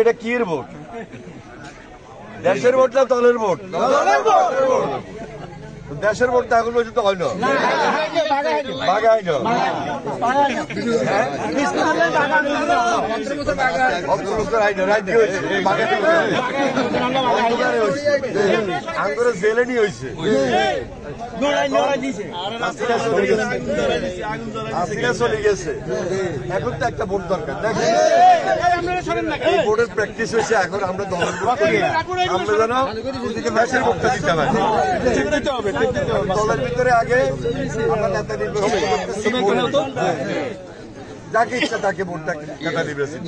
এটা কির ভোট? দেশের ভোট না দলের ভোট? দেশের ভোট এখন পর্যন্ত হয় না, বাগাই না আঙ্গুরে জেলে নিয়ে হয়েছে, চলে গেছে। এখন তো একটা ভোট দরকার, এই ভোটের প্র্যাকটিস হয়েছে। এখন আমরা দলের ভোট করি, আমরা যেন দেশের ভোটটা দিতে পারি। দলের ভিতরে আগে আমরা নেতা নির্বাচন যাকে ইচ্ছা তাকে ভোটটা নেতা নির্বাচিত।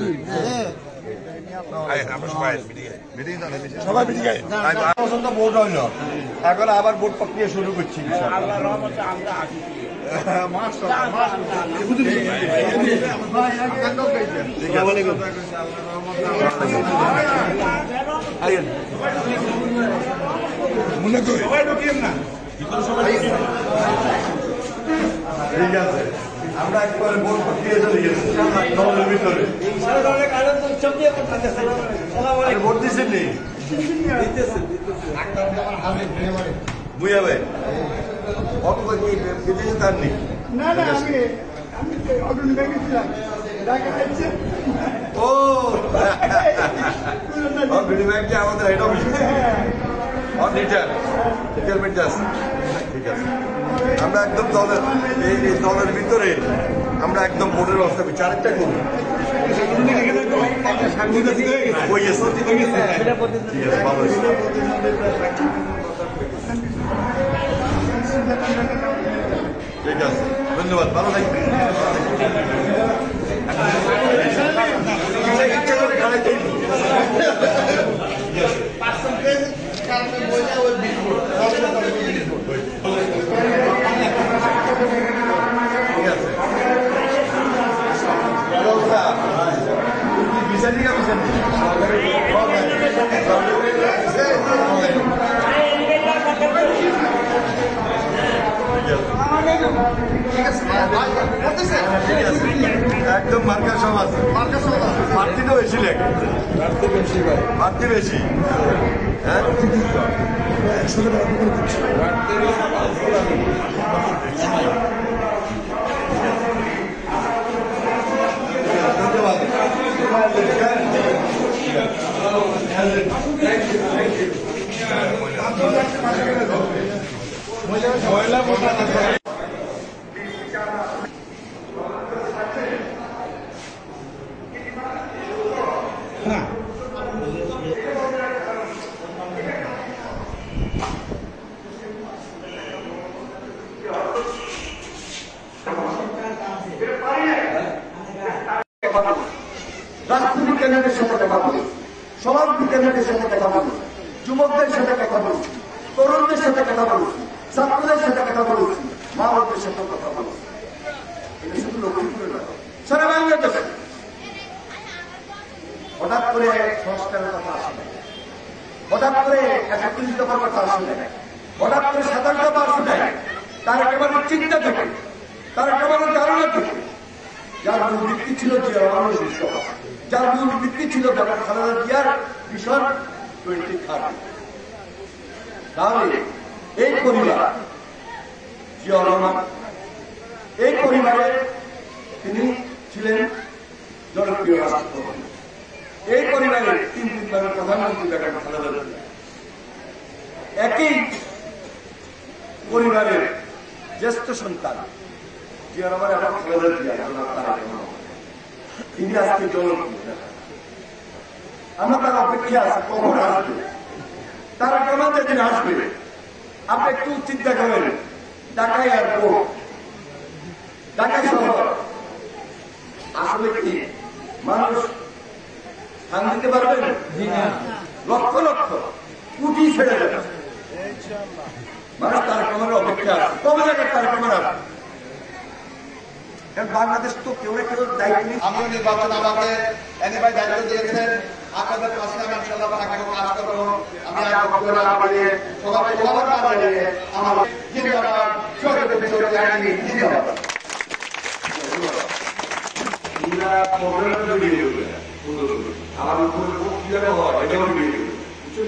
ভোট হইল, এখন আবার ভোট প্রক্রিয়া শুরু করছি। ঠিক আছে, আমরা একবারে ভোট প্রক্রিয়া চলে গেছি দলের ভিতরে। ভোট দিচ্ছেন নি বুঝা ভাই? অত বিদেশে তার নেই। ও আমাদের হেড অফিস ঠিক আছে। আমরা একদম দলের ভিতরে আমরা একদম ভোটের ব্যবস্থা করছি। আরেকটা করুন, ভালো ঠিক আছে, ধন্যবাদ, ভালো থাকবেন। একদম মার্কা সমাজ, প্রার্থী তো বেশি লেগে, প্রার্থী বেশি। হ্যাঁ, রাজনৈতিক ক্যান্ডিডেটের সাথে দেখা বলি, সমাজ ক্যান্ডিডেটের সাথে দেখা বলি, যুবকদের সাথে কথা বলছি, তরুণদের সাথে কথা বলছি, ছাত্রদের সাথে কথা বলছি, মা বাবার সাথে কথা বলছি। এটা শুধু লক্ষ্মীপুরে নয়, সারা বাংলাদেশে হঠাৎ করে সংস্কারের কথা আসে না, হঠাৎ করে ৩১ দফার কথা আসে না, হঠাৎ করে ২৭ দফা আসে না। তার একেবারে চিন্তা থেকে, তার একেবারে ধারণা থেকে, যার মূল ভিত্তি ছিল জিয়া রহমানের বিষয়, যার মূল ভিত্তি ছিল ডক্টর খালেদা জিয়ার মিশন 2030। তাহলে এই পরিবার জিয়া রহমান, এই পরিবারে তিনি ছিলেন জনপ্রিয় রাষ্ট্রপতি, এই পরিবারের ৩ প্রধানমন্ত্রী ডক্টর খালেদা জিয়া, একই পরিবারের জ্যেষ্ঠ সন্তান জিয়া রহমান এবং খালেদা জিয়া, তিনি আজকে জনপ্রিয়। আমরা তার অপেক্ষা আছে কখন আসবে, তারা কেমন যেদিন আসবে। আপনি একটু চিন্তা করেন, ঢাকা এয়ারপোর্ট, ঢাকা শহর আসলে কি মানুষ স্থান দিতে পারবেন? লক্ষ লক্ষ কোটি ছেড়ে যাবে মানুষ তার কেমন অপেক্ষা আছে, কবে জায়গায় তার কেমন আসবে। বাংলাদেশ তো কেউ না কেউ দায়িত্ব নেই। আমরা নির্বাচন আমাকে এনিভাই দায়িত্ব দিয়েছেন, আপনাদের পাশে আমি ইনশাআল্লাহ থাকবো, কাজ করবো। আমি আর বক্তব্য না বাড়িয়ে সবাই খবর না বাড়িয়ে আমার জিন্দাবাদ শহীদ বিশ্ববিদ্যালয় আইনি জিন্দাবাদ। সুন্দর সুন্দর আমার উপরে কিভাবে হয় এটাও বুঝছো